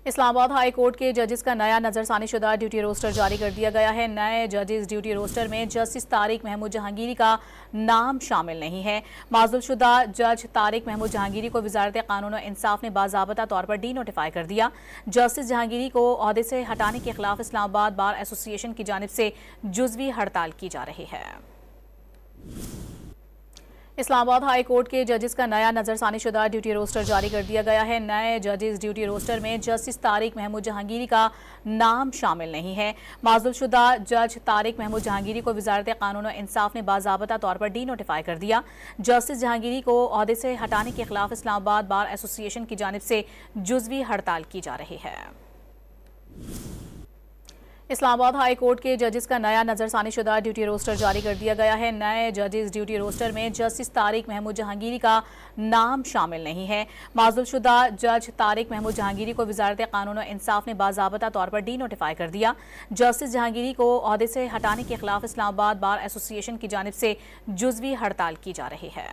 Islamabad high court के जजेस का नया नजरसानीशुदा ड्यूटी रोस्टर जारी कर दिया गया है। नए जजेस ड्यूटी रोस्टर में जस्टिस तारिक महमूद जहांगीरी का नाम शामिल नहीं है। माज़ूलशुदा जज तारिक महमूद जहांगीरी को वजारत कानून और इंसाफ ने बाज़ाबता तौर पर डी नोटिफाई कर दिया। जस्टिस जहांगीरी को ओहदे से हटाने के खिलाफ इस्लामाबाद बार एसोसिएशन की जानिब से जुज़वी हड़ताल की जा रही है। इस्लामाबाद हाई कोर्ट के जजेस का नया नजरसानीशुदा ड्यूटी रोस्टर जारी कर दिया गया है। नए जजेस ड्यूटी रोस्टर में जस्टिस तारिक महमूद जहांगीरी का नाम शामिल नहीं है। माज़ूलशुदा जज तारिक महमूद जहांगीरी को वजारत कानून और इंसाफ ने बाज़ाबता तौर पर डी नोटिफाई कर दिया। जस्टिस जहांगीरी को ओहदे से हटाने के खिलाफ इस्लामाबाद बार एसोसिएशन की जानिब से जुज़वी हड़ताल की जा रही है। इस्लामाबाद हाई कोर्ट के जजेस का नया नजरसानीशुदा ड्यूटी रोस्टर जारी कर दिया गया है। नए जजेस ड्यूटी रोस्टर में जस्टिस तारिक महमूद जहांगीरी का नाम शामिल नहीं है। माज़ूलशुदा जज तारिक महमूद जहांगीरी को वजारत कानून और इंसाफ ने बाज़ाबता तौर पर डी नोटिफाई कर दिया। जस्टिस जहांगीरी को ओहदे से हटाने के खिलाफ इस्लामाबाद बार एसोसिएशन की जानिब से जुज़वी हड़ताल की जा रही है।